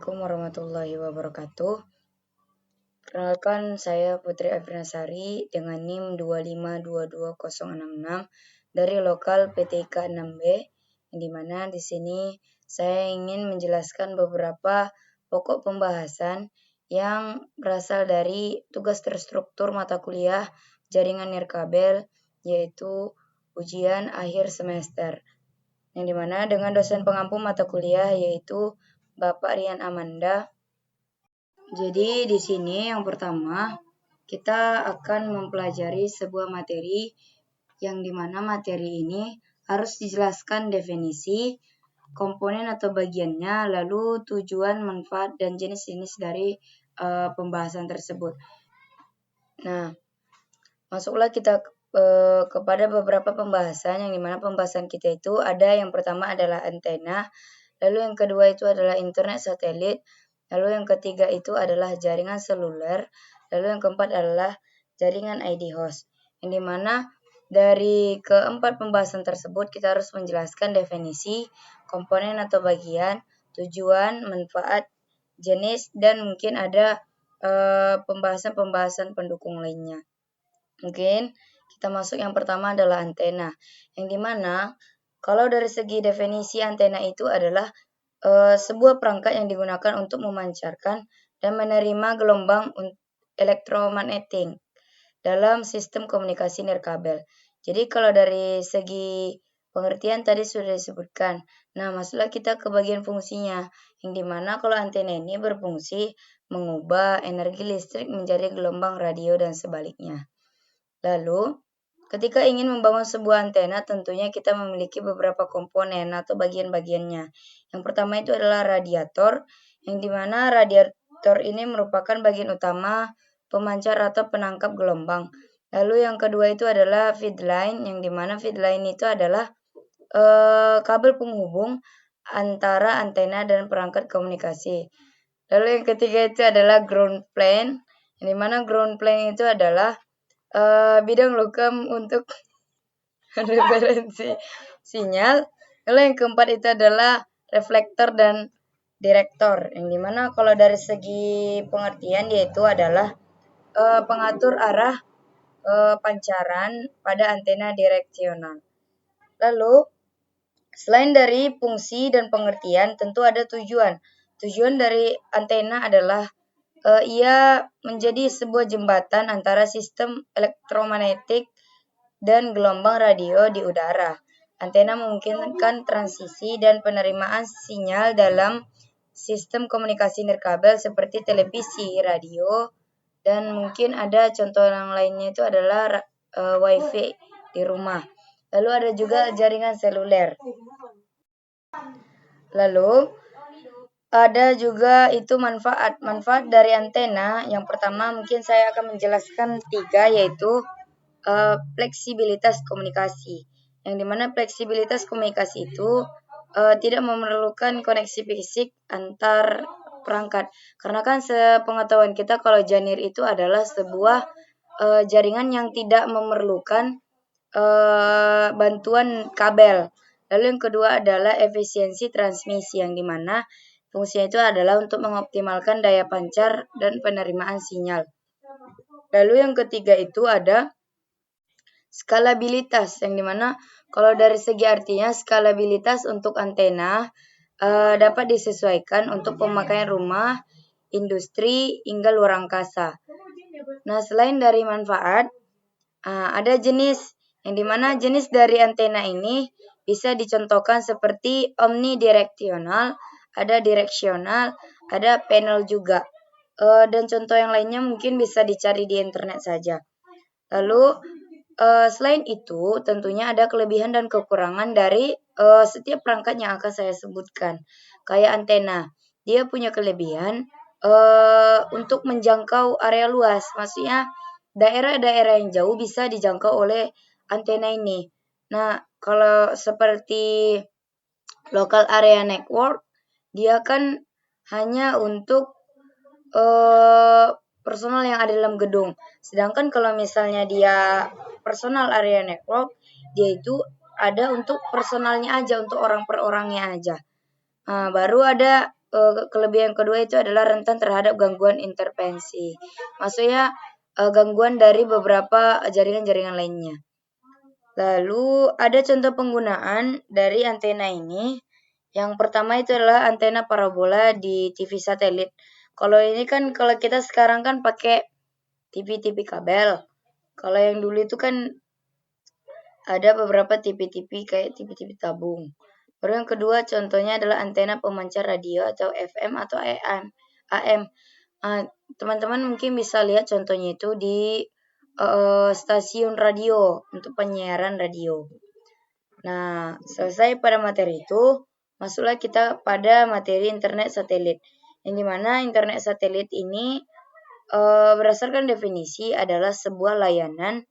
Assalamualaikum warahmatullahi wabarakatuh. Perkenalkan, saya Putri Afrinsari dengan NIM 2522066 dari lokal PTK 6B, yang dimana di sini saya ingin menjelaskan beberapa pokok pembahasan yang berasal dari tugas terstruktur mata kuliah jaringan nirkabel, yaitu ujian akhir semester. Yang dimana dengan dosen pengampu mata kuliah yaitu Bapak Rian Amanda. Jadi di sini yang pertama kita akan mempelajari sebuah materi yang dimana materi ini harus dijelaskan definisi, komponen atau bagiannya, lalu tujuan, manfaat, dan jenis-jenis dari pembahasan tersebut. Nah, masuklah kita kepada beberapa pembahasan, yang dimana pembahasan kita itu ada yang pertama adalah antena, lalu yang kedua itu adalah internet satelit, lalu yang ketiga itu adalah jaringan seluler, lalu yang keempat adalah jaringan ID host. Yang dimana dari keempat pembahasan tersebut kita harus menjelaskan definisi, komponen atau bagian, tujuan, manfaat, jenis, dan mungkin ada pembahasan-pembahasan pendukung lainnya. Mungkin kita masuk yang pertama adalah antena, yang dimana kalau dari segi definisi antena itu adalah sebuah perangkat yang digunakan untuk memancarkan dan menerima gelombang elektromagnetik dalam sistem komunikasi nirkabel. Jadi kalau dari segi pengertian tadi sudah disebutkan. Nah, masuklah kita ke bagian fungsinya, yang dimana kalau antena ini berfungsi mengubah energi listrik menjadi gelombang radio dan sebaliknya. Lalu, ketika ingin membangun sebuah antena, tentunya kita memiliki beberapa komponen atau bagian-bagiannya. Yang pertama itu adalah radiator, yang dimana radiator ini merupakan bagian utama pemancar atau penangkap gelombang. Lalu yang kedua itu adalah feed line, yang dimana feed line itu adalah kabel penghubung antara antena dan perangkat komunikasi. Lalu yang ketiga itu adalah ground plane, yang dimana ground plane itu adalah bidang logam untuk referensi sinyal. Lalu yang keempat itu adalah reflektor dan direktor, yang dimana kalau dari segi pengertian yaitu adalah pengatur arah pancaran pada antena direksional. Lalu selain dari fungsi dan pengertian, tentu ada tujuan. Tujuan dari antena adalah ia menjadi sebuah jembatan antara sistem elektromagnetik dan gelombang radio di udara. Antena memungkinkan transisi dan penerimaan sinyal dalam sistem komunikasi nirkabel seperti televisi, radio, dan mungkin ada contoh yang lainnya itu adalah wifi di rumah. Lalu ada juga jaringan seluler. Lalu ada juga itu manfaat dari antena. Yang pertama mungkin saya akan menjelaskan 3, yaitu fleksibilitas komunikasi. Yang dimana fleksibilitas komunikasi itu tidak memerlukan koneksi fisik antar perangkat. Karena kan sepengetahuan kita kalau janir itu adalah sebuah jaringan yang tidak memerlukan bantuan kabel. Lalu yang kedua adalah efisiensi transmisi, yang dimana fungsinya itu adalah untuk mengoptimalkan daya pancar dan penerimaan sinyal. Lalu yang ketiga itu ada skalabilitas, yang dimana kalau dari segi artinya skalabilitas untuk antena dapat disesuaikan untuk pemakaian rumah, industri, hingga luar angkasa. Nah, selain dari manfaat, ada jenis, yang dimana jenis dari antena ini bisa dicontohkan seperti omnidireksional, ada direksional, ada panel juga. Dan contoh yang lainnya mungkin bisa dicari di internet saja. Lalu selain itu tentunya ada kelebihan dan kekurangan dari setiap perangkat yang akan saya sebutkan. Kayak antena, dia punya kelebihan untuk menjangkau area luas. Maksudnya daerah-daerah yang jauh bisa dijangkau oleh antena ini. Nah, kalau seperti local area network, dia kan hanya untuk personal yang ada dalam gedung. Sedangkan kalau misalnya dia personal area network, dia itu ada untuk personalnya aja, untuk orang per orangnya aja. Baru ada kelebihan kedua itu adalah rentan terhadap gangguan intervensi. Maksudnya gangguan dari beberapa jaringan-jaringan lainnya. Lalu ada contoh penggunaan dari antena ini. Yang pertama itu adalah antena parabola di TV satelit. Kalau ini kan kalau kita sekarang kan pakai TV kabel. Kalau yang dulu itu kan ada beberapa TV kayak TV tabung. Baru yang kedua contohnya adalah antena pemancar radio atau FM atau AM. Teman-teman mungkin bisa lihat contohnya itu di stasiun radio untuk penyiaran radio. Nah, selesai pada materi itu, masuklah kita pada materi internet satelit. Yang dimana internet satelit ini berdasarkan definisi adalah sebuah layanan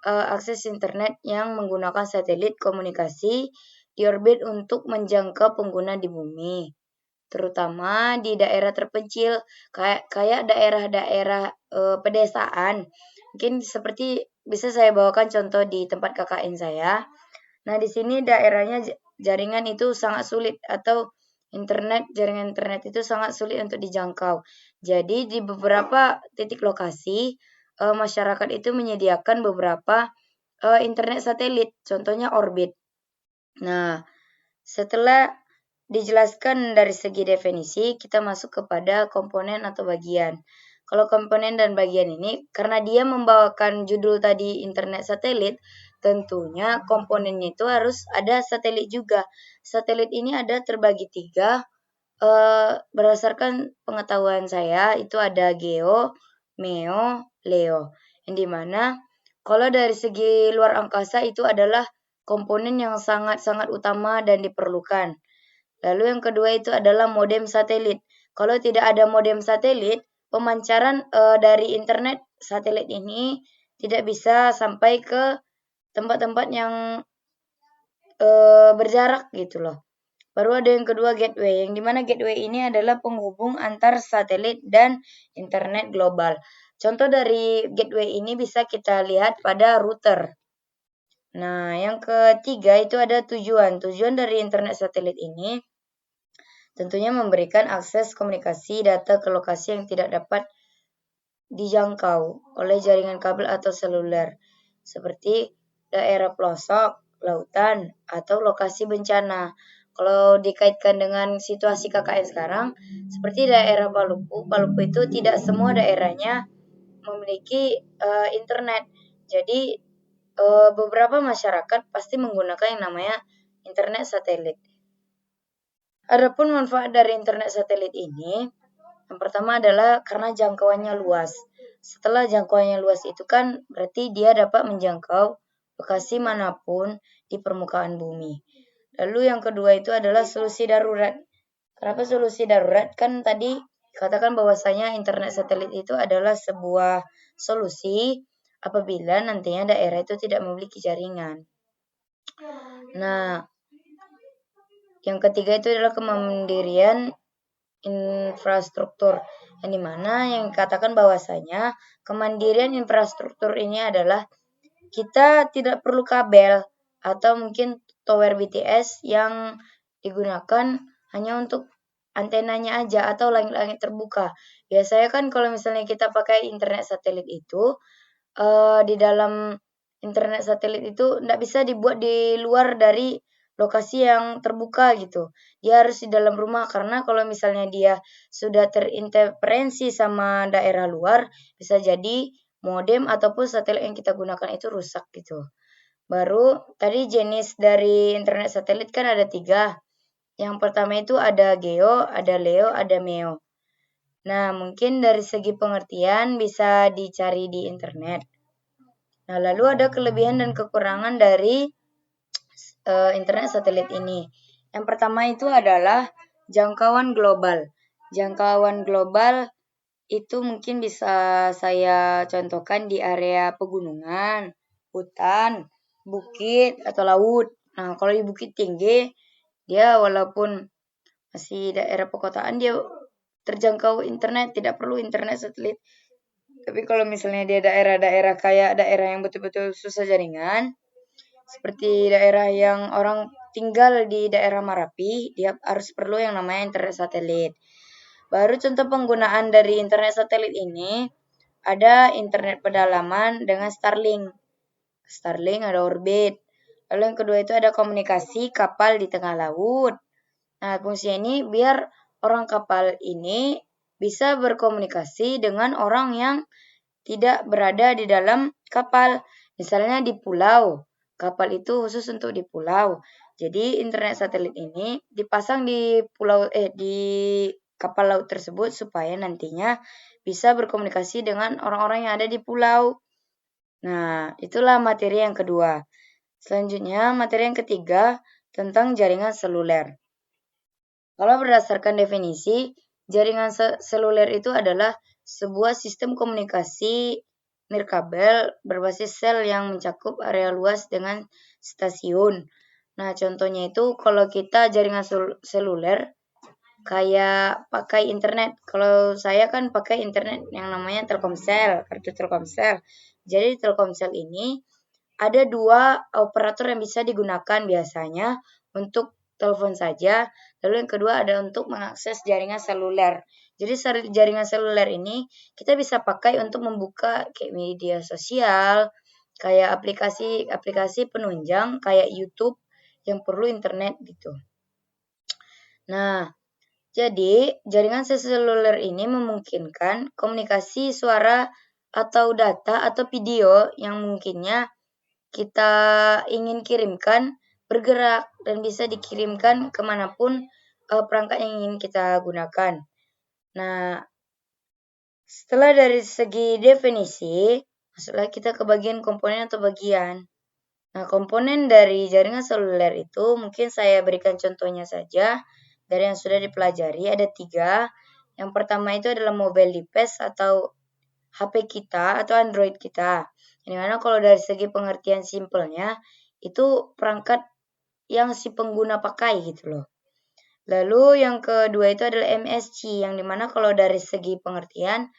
akses internet yang menggunakan satelit komunikasi di orbit untuk menjangkau pengguna di bumi, terutama di daerah terpencil kayak daerah-daerah pedesaan. Mungkin seperti bisa saya bawakan contoh di tempat KKN saya. Nah, di sini daerahnya jaringan itu sangat sulit atau jaringan internet itu sangat sulit untuk dijangkau. Jadi di beberapa titik lokasi masyarakat itu menyediakan beberapa internet satelit, contohnya orbit. Nah, setelah dijelaskan dari segi definisi, kita masuk kepada komponen atau bagian. Kalau komponen dan bagian ini, karena dia membawakan judul tadi internet satelit, tentunya komponennya itu harus ada satelit juga. Satelit ini ada terbagi 3, berdasarkan pengetahuan saya, itu ada GEO, MEO, LEO. Yang dimana, kalau dari segi luar angkasa itu adalah komponen yang sangat-sangat utama dan diperlukan. Lalu yang kedua itu adalah modem satelit. Kalau tidak ada modem satelit, pemancaran dari internet satelit ini tidak bisa sampai ke tempat-tempat yang berjarak gitu loh. Baru ada yang kedua gateway, yang dimana gateway ini adalah penghubung antar satelit dan internet global. Contoh dari gateway ini bisa kita lihat pada router. Nah, yang ketiga itu ada tujuan. Tujuan dari internet satelit ini tentunya memberikan akses komunikasi data ke lokasi yang tidak dapat dijangkau oleh jaringan kabel atau seluler, seperti daerah pelosok, lautan, atau lokasi bencana. Kalau dikaitkan dengan situasi KKN sekarang, seperti daerah Paluku itu tidak semua daerahnya memiliki internet. Jadi beberapa masyarakat pasti menggunakan yang namanya internet satelit. Adapun manfaat dari internet satelit ini, yang pertama adalah karena jangkauannya luas. Setelah jangkauannya luas itu kan berarti dia dapat menjangkau lokasi manapun di permukaan bumi. Lalu yang kedua itu adalah solusi darurat. Kenapa solusi darurat? Kan tadi katakan bahwasanya internet satelit itu adalah sebuah solusi apabila nantinya daerah itu tidak memiliki jaringan. Nah, yang ketiga itu adalah kemandirian infrastruktur, yang dimana yang dikatakan bahwasanya kemandirian infrastruktur ini adalah kita tidak perlu kabel atau mungkin tower BTS yang digunakan hanya untuk antenanya aja atau langit-langit terbuka. Biasanya kan kalau misalnya kita pakai internet satelit itu di dalam internet satelit itu tidak bisa dibuat di luar dari lokasi yang terbuka gitu. Dia harus di dalam rumah karena kalau misalnya dia sudah terinterferensi sama daerah luar, bisa jadi modem ataupun satelit yang kita gunakan itu rusak gitu. Baru tadi jenis dari internet satelit kan ada 3. Yang pertama itu ada GEO, ada LEO, ada MEO. Nah, mungkin dari segi pengertian bisa dicari di internet. Nah, lalu ada kelebihan dan kekurangan dari internet satelit ini. Yang pertama itu adalah jangkauan global. Jangkauan global itu mungkin bisa saya contohkan di area pegunungan, hutan, bukit, atau laut. Nah, kalau di bukit tinggi, dia walaupun masih daerah perkotaan, dia terjangkau internet, tidak perlu internet satelit. Tapi kalau misalnya dia daerah-daerah kayak daerah yang betul-betul susah jaringan, seperti daerah yang orang tinggal di daerah Marapi, dia harus perlu yang namanya internet satelit. Baru contoh penggunaan dari internet satelit ini, ada internet pedalaman dengan Starlink. Starlink ada orbit. Lalu yang kedua itu ada komunikasi kapal di tengah laut. Nah, fungsinya ini biar orang kapal ini bisa berkomunikasi dengan orang yang tidak berada di dalam kapal. Misalnya di pulau. Kapal itu khusus untuk di pulau. Jadi internet satelit ini dipasang di di kapal laut tersebut supaya nantinya bisa berkomunikasi dengan orang-orang yang ada di pulau. Nah, itulah materi yang kedua. Selanjutnya, materi yang ketiga tentang jaringan seluler. Kalau berdasarkan definisi, jaringan seluler itu adalah sebuah sistem komunikasi nirkabel berbasis sel yang mencakup area luas dengan stasiun. Nah, contohnya itu kalau kita jaringan seluler kayak pakai internet. Kalau saya kan pakai internet yang namanya Telkomsel, kartu Telkomsel. Jadi Telkomsel ini ada 2 operator yang bisa digunakan biasanya untuk telepon saja. Lalu yang kedua ada untuk mengakses jaringan seluler. Jadi jaringan seluler ini kita bisa pakai untuk membuka kayak media sosial, kayak aplikasi-aplikasi penunjang kayak YouTube yang perlu internet gitu. Nah, jadi, jaringan seluler ini memungkinkan komunikasi suara atau data atau video yang mungkinnya kita ingin kirimkan bergerak dan bisa dikirimkan kemanapun perangkat yang ingin kita gunakan. Nah, setelah dari segi definisi, masuklah kita ke bagian komponen atau bagian. Nah, komponen dari jaringan seluler itu mungkin saya berikan contohnya saja. Dari yang sudah dipelajari ada 3. Yang pertama itu adalah mobile device atau HP kita atau Android kita. Dimana kalau dari segi pengertian simpelnya itu perangkat yang si pengguna pakai gitu loh. Lalu yang kedua itu adalah MSC yang dimana kalau dari segi pengertian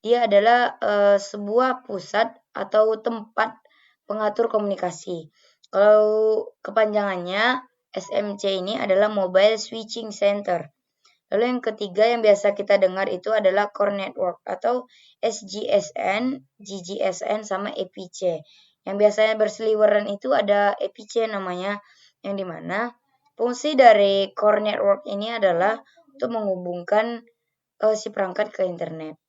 dia adalah sebuah pusat atau tempat pengatur komunikasi. Kalau kepanjangannya SMC ini adalah Mobile Switching Center. Lalu yang ketiga yang biasa kita dengar itu adalah Core Network atau SGSN, GGSN sama EPC. Yang biasanya berseliweran itu ada EPC namanya, yang dimana fungsi dari Core Network ini adalah untuk menghubungkan si perangkat ke internet.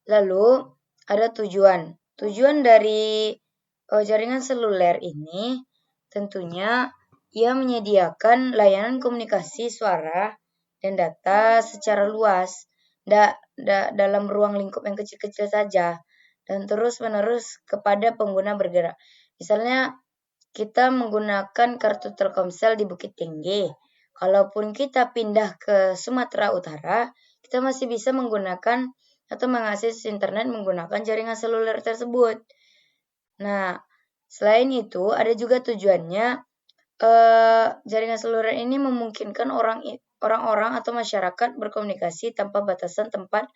Lalu ada tujuan. Tujuan dari jaringan seluler ini tentunya ia menyediakan layanan komunikasi suara dan data secara luas dalam ruang lingkup yang kecil-kecil saja dan terus-menerus kepada pengguna bergerak. Misalnya kita menggunakan kartu Telkomsel di Bukit Tinggi. Kalaupun kita pindah ke Sumatera Utara, kita masih bisa menggunakan atau mengakses internet menggunakan jaringan seluler tersebut. Nah, selain itu ada juga tujuannya jaringan seluler ini memungkinkan orang-orang atau masyarakat berkomunikasi tanpa batasan tempat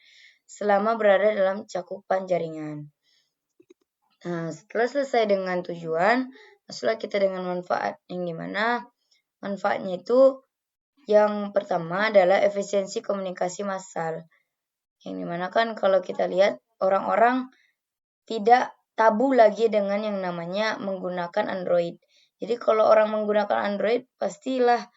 selama berada dalam cakupan jaringan. Nah, setelah selesai dengan tujuan, masuklah kita dengan manfaat yang dimana manfaatnya itu yang pertama adalah efisiensi komunikasi massal. Yang dimana kan kalau kita lihat orang-orang tidak tabu lagi dengan yang namanya menggunakan Android. Jadi kalau orang menggunakan Android, pastilah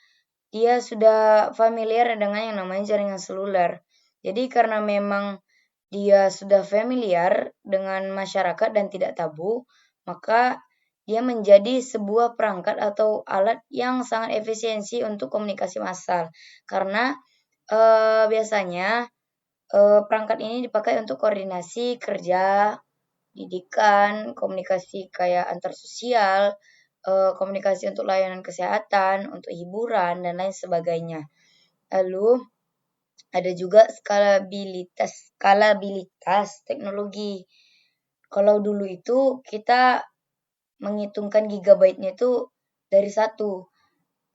dia sudah familiar dengan yang namanya jaringan seluler. Jadi karena memang dia sudah familiar dengan masyarakat dan tidak tabu, maka dia menjadi sebuah perangkat atau alat yang sangat efisiensi untuk komunikasi massal. Karena biasanya perangkat ini dipakai untuk koordinasi kerja, pendidikan, komunikasi kayak antar sosial, komunikasi untuk layanan kesehatan, untuk hiburan, dan lain sebagainya. Lalu ada juga skalabilitas teknologi. Kalau dulu itu kita menghitungkan gigabyte-nya itu dari 1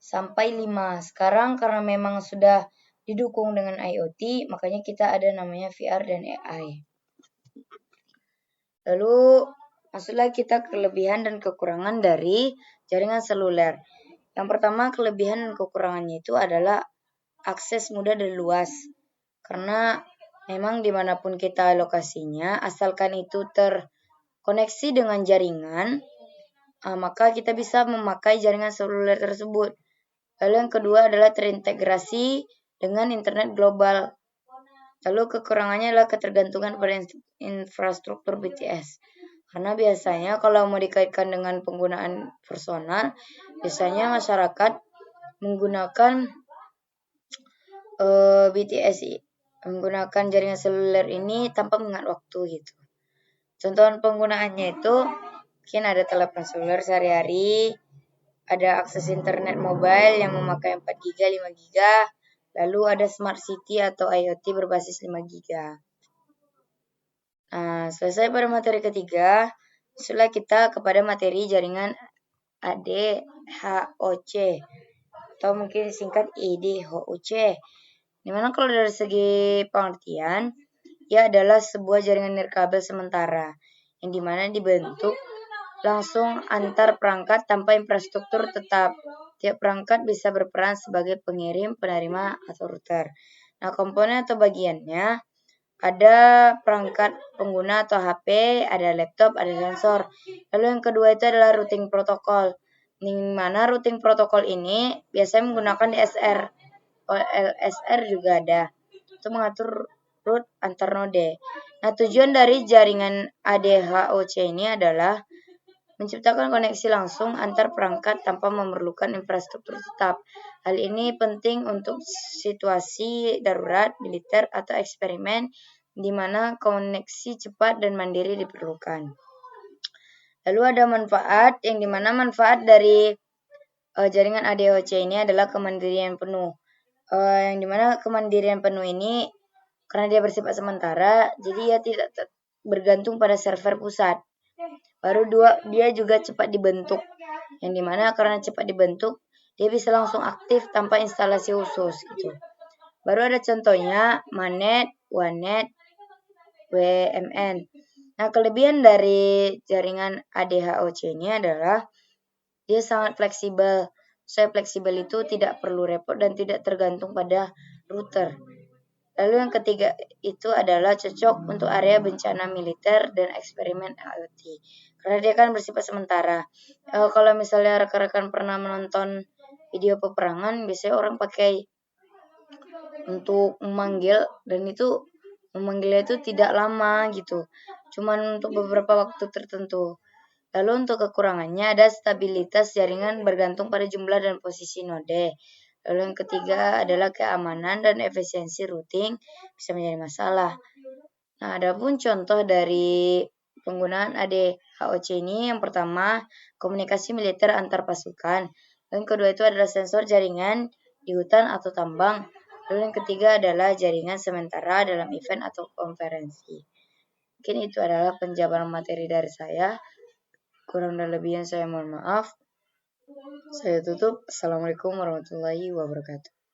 sampai 5. Sekarang karena memang sudah didukung dengan IoT, makanya kita ada namanya VR dan AI. Lalu masuklah kita kelebihan dan kekurangan dari jaringan seluler. Yang pertama kelebihan dan kekurangannya itu adalah akses mudah dan luas. Karena memang dimanapun kita lokasinya, asalkan itu terkoneksi dengan jaringan, maka kita bisa memakai jaringan seluler tersebut. Lalu yang kedua adalah terintegrasi dengan internet global. Lalu kekurangannya adalah ketergantungan pada infrastruktur BTS. Karena biasanya kalau mau dikaitkan dengan penggunaan personal, biasanya masyarakat menggunakan BTS, menggunakan jaringan seluler ini tanpa mengingat waktu gitu. Contoh penggunaannya itu mungkin ada telepon seluler sehari-hari, ada akses internet mobile yang memakai 4 GB, 5 GB, lalu ada smart city atau IoT berbasis 5 GB. Nah, selesai pada materi ketiga, setelah kita kepada materi jaringan ADHOC atau mungkin singkat EDHOC. Dimana kalau dari segi pengertian, ia adalah sebuah jaringan nirkabel sementara yang dimana dibentuk langsung antar perangkat tanpa infrastruktur tetap. Tiap perangkat bisa berperan sebagai pengirim, penerima, atau router. Nah, komponen atau bagiannya ada perangkat pengguna atau HP, ada laptop, ada sensor. Lalu yang kedua itu adalah routing protokol. Di mana routing protokol ini biasanya menggunakan DSR. LSR juga ada. Itu mengatur route antar node. Nah, tujuan dari jaringan ADHOC ini adalah menciptakan koneksi langsung antar perangkat tanpa memerlukan infrastruktur tetap. Hal ini penting untuk situasi darurat, militer, atau eksperimen di mana koneksi cepat dan mandiri diperlukan. Lalu ada manfaat, yang dimana manfaat dari jaringan ADHOC ini adalah kemandirian penuh. Yang dimana kemandirian penuh ini karena dia bersifat sementara, jadi ia tidak bergantung pada server pusat. Baru dia juga cepat dibentuk, yang dimana karena cepat dibentuk, dia bisa langsung aktif tanpa instalasi khusus gitu. Baru ada contohnya Manet, Wanet, WMN. Nah, kelebihan dari jaringan ADHOC ini adalah dia sangat fleksibel. Saya fleksibel itu tidak perlu repot dan tidak tergantung pada router. Lalu yang ketiga itu adalah cocok untuk area bencana militer dan eksperimen IoT. Karena dia kan bersifat sementara. Kalau misalnya rekan-rekan pernah menonton video peperangan, biasanya orang pakai untuk memanggil, dan itu memanggilnya itu tidak lama gitu. Cuman untuk beberapa waktu tertentu. Lalu untuk kekurangannya ada stabilitas jaringan bergantung pada jumlah dan posisi node. Lalu yang ketiga adalah keamanan dan efisiensi routing bisa menjadi masalah. Nah, adapun contoh dari penggunaan ADHOC ini, yang pertama komunikasi militer antar pasukan. Lalu yang kedua itu adalah sensor jaringan di hutan atau tambang. Lalu yang ketiga adalah jaringan sementara dalam event atau konferensi. Mungkin itu adalah penjabaran materi dari saya. Kurang dan lebihnya saya mohon maaf. Saya tutup. Assalamualaikum warahmatullahi wabarakatuh.